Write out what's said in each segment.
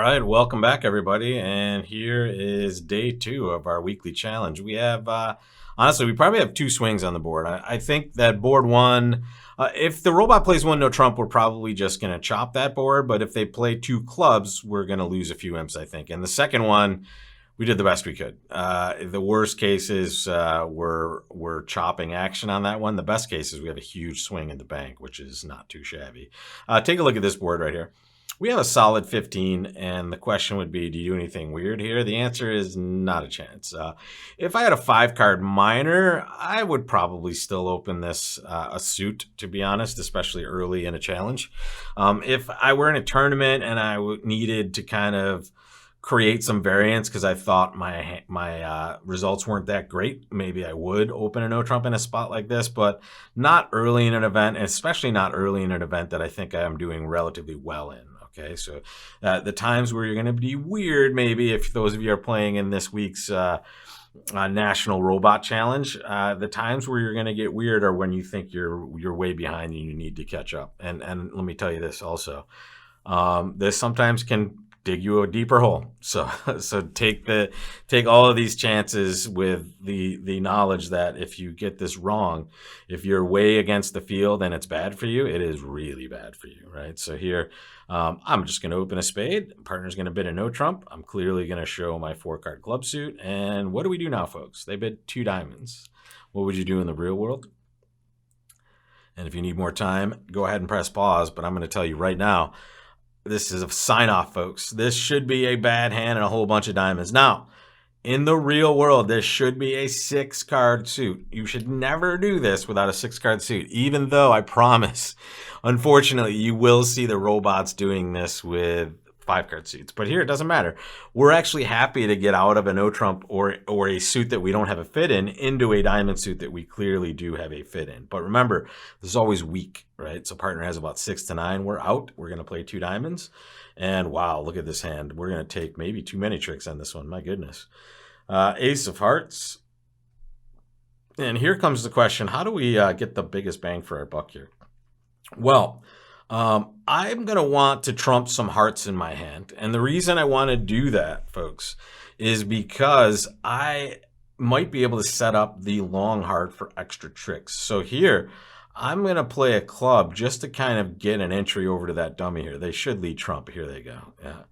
right, welcome back, everybody. And here is day 2 of our weekly challenge. We have, honestly, we probably have 2 swings on the board. I think that board 1, if the robot plays 1 no trump, we're probably just going to chop that board. But if they play 2 clubs, we're going to lose a few imps, I think. And the second one, we did the best we could. The worst cases we're chopping action on that one. The best cases, we have a huge swing in the bank, which is not too shabby. Take a look at this board right here. We have a solid 15, and the question would be, do you do anything weird here? The answer is not a chance. If I had a 5-card minor, I would probably still open this a suit, to be honest, especially early in a challenge. If I were in a tournament and I needed to kind of create some variance because I thought my results weren't that great, maybe I would open a no trump in a spot like this, but not early in an event, and especially not early in an event that I think I'm doing relatively well in. Okay, so the times where you're going to be weird, maybe if those of you are playing in this week's National Robot Challenge, the times where you're going to get weird are when you think you're way behind and you need to catch up. And let me tell you this also, this sometimes can dig you a deeper hole. So take all of these chances with the knowledge that if you get this wrong, if you're way against the field and it's bad for you, it is really bad for you, right? So here, I'm just going to open a spade. Partner's going to bid a no trump. I'm clearly going to show my 4-card club suit. And what do we do now, folks? They bid 2 diamonds. What would you do in the real world? And if you need more time, go ahead and press pause. But I'm going to tell you right now, this is a sign off, folks. This should be a bad hand and a whole bunch of diamonds. Now, in the real world, this should be a 6-card suit. You should never do this without a 6-card suit, even though I promise, unfortunately, you will see the robots doing this with 5-card suits. But here, it doesn't matter. We're actually happy to get out of a no trump or a suit that we don't have a fit in into a diamond suit that we clearly do have a fit in. But remember, this is always weak, right? So partner has about 6 to 9. We're out. We're going to play 2 diamonds. And wow, look at this hand. We're going to take maybe too many tricks on this one. My goodness. Ace of hearts. And here comes the question, how do we get the biggest bang for our buck here? Well, I'm going to want to trump some hearts in my hand. And the reason I want to do that, folks, is because I might be able to set up the long heart for extra tricks. So here, I'm going to play a club just to kind of get an entry over to that dummy here. They should lead trump. Here they go. Yeah.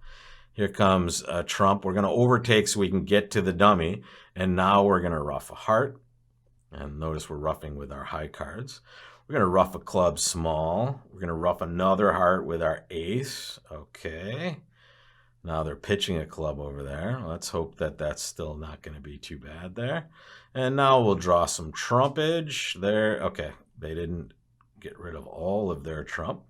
Here comes a trump. We're going to overtake so we can get to the dummy. And now we're going to ruff a heart. And notice we're ruffing with our high cards. We're going to ruff a club small. We're going to ruff another heart with our ace. Okay. Now they're pitching a club over there. Let's hope that that's still not going to be too bad there. And now we'll draw some trumpage there. Okay. They didn't get rid of all of their trump.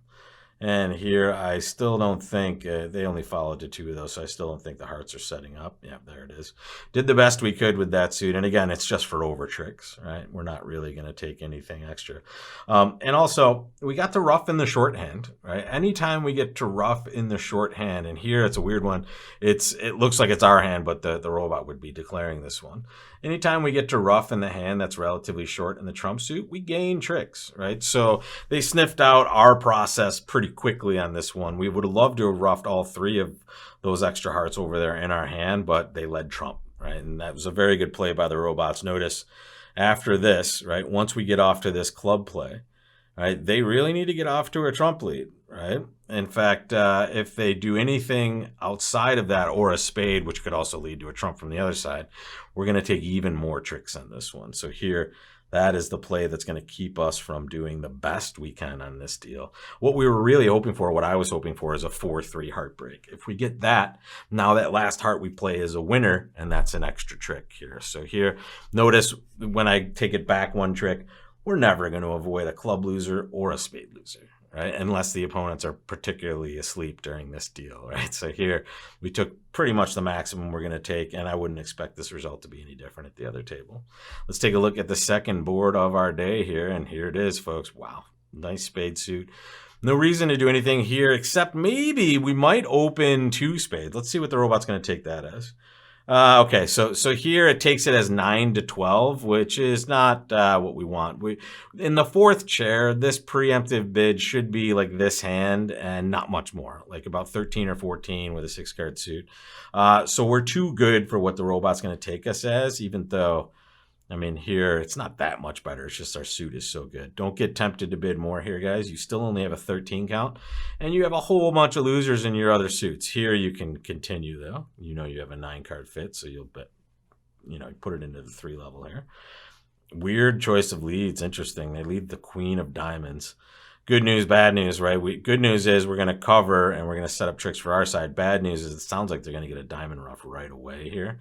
And here, I still don't think, they only followed to 2 of those, so I still don't think the hearts are setting up. Yeah, there it is. Did the best we could with that suit. And again, it's just for over tricks, right? We're not really going to take anything extra. And also, we got to ruff in the shorthand, right? Anytime we get to ruff in the shorthand, and here it's a weird one. It looks like it's our hand, but the robot would be declaring this one. Anytime we get to ruff in the hand that's relatively short in the trump suit, we gain tricks, right? So they sniffed out our process pretty quickly on this one. We would have loved to have ruffed all 3 of those extra hearts over there in our hand, but they led trump, right? And that was a very good play by the robots. Notice after this, right, once we get off to this club play, right, they really need to get off to a trump lead, right? In fact, if they do anything outside of that or a spade, which could also lead to a trump from the other side, we're going to take even more tricks on this one. So here, that is the play that's going to keep us from doing the best we can on this deal. What we were really hoping for, what I was hoping for, is a 4-3 heartbreak. If we get that, now that last heart we play is a winner, and that's an extra trick here. So here, notice when I take it back 1 trick, we're never going to avoid a club loser or a spade loser, right? Unless the opponents are particularly asleep during this deal, right? So here we took pretty much the maximum we're going to take, and I wouldn't expect this result to be any different at the other table. Let's take a look at the second board of our day here, and here it is, folks. Wow, nice spade suit. No reason to do anything here except maybe we might open 2 spades. Let's see what the robot's going to take that as. Okay, so here it takes it as 9 to 12, which is not what we want. In the fourth chair, this preemptive bid should be like this hand and not much more, like about 13 or 14 with a 6-card suit. So we're too good for what the robot's going to take us as, even though, I mean, here it's not that much better. It's just our suit is so good. Don't get tempted to bid more here, guys. You still only have a 13 count, and you have a whole bunch of losers in your other suits. Here you can continue, though. You know you have a 9-card fit, so you'll bet, you know, put it into the 3 level here. Weird choice of leads. Interesting. They lead the Queen of Diamonds. Good news, bad news, right? Good news is we're going to cover, and we're going to set up tricks for our side. Bad news is it sounds like they're going to get a diamond ruff right away here.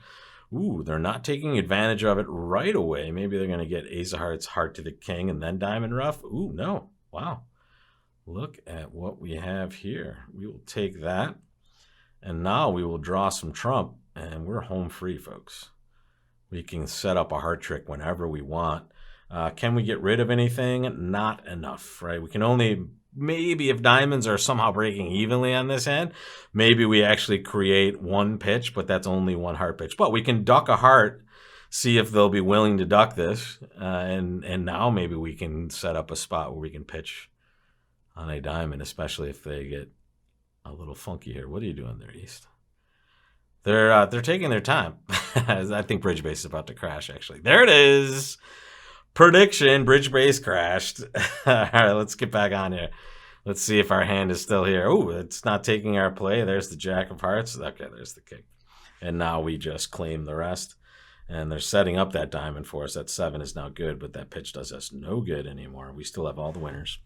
Ooh, they're not taking advantage of it right away. Maybe they're going to get Ace of Hearts, Heart to the King, and then Diamond Ruff. Ooh, no. Wow. Look at what we have here. We will take that, and now we will draw some trump, and we're home free, folks. We can set up a heart trick whenever we want. Can we get rid of anything? Not enough, right? We can only... Maybe if diamonds are somehow breaking evenly on this hand, maybe we actually create one pitch, but that's only one heart pitch. But we can duck a heart, see if they'll be willing to duck this, and now maybe we can set up a spot where we can pitch on a diamond, especially if they get a little funky here. What are you doing there, East? They're taking their time. I think Bridge Base is about to crash, actually. There it is. Prediction, Bridge Base crashed. All right, let's get back on here. Let's see if our hand is still here. Oh, it's not taking our play. There's the Jack of Hearts. Okay, there's the king. And now we just claim the rest. And they're setting up that diamond for us. That 7 is now good, but that pitch does us no good anymore. We still have all the winners.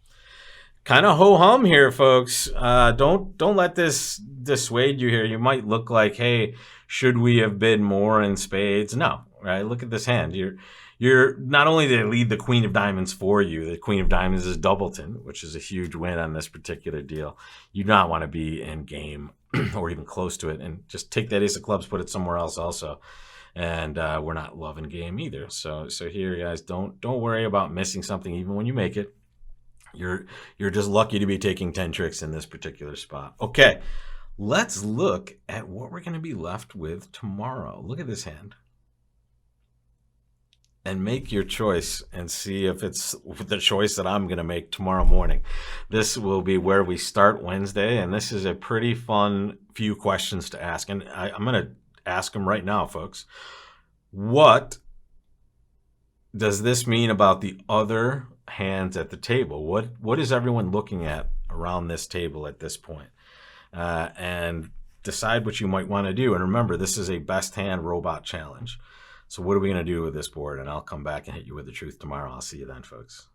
Kind of ho-hum here, folks. Don't let this dissuade you here. You might look like, hey, should we have bid more in spades? No, right? Look at this hand. You're not only did they lead the Queen of Diamonds for you, the Queen of Diamonds is Doubleton, which is a huge win on this particular deal. You do not want to be in game or even close to it, and just take that Ace of Clubs, put it somewhere else also. And we're not loving game either. So here, guys, don't worry about missing something even when you make it. You're just lucky to be taking 10 tricks in this particular spot. Okay, let's look at what we're going to be left with tomorrow. Look at this hand. And make your choice and see if it's the choice that I'm going to make tomorrow morning. This will be where we start Wednesday, and this is a pretty fun few questions to ask. And I'm going to ask them right now, folks. What does this mean about the other hands at the table? What is everyone looking at around this table at this point? And decide what you might want to do. And remember, this is a best hand robot challenge. So what are we going to do with this board? And I'll come back and hit you with the truth tomorrow. I'll see you then, folks.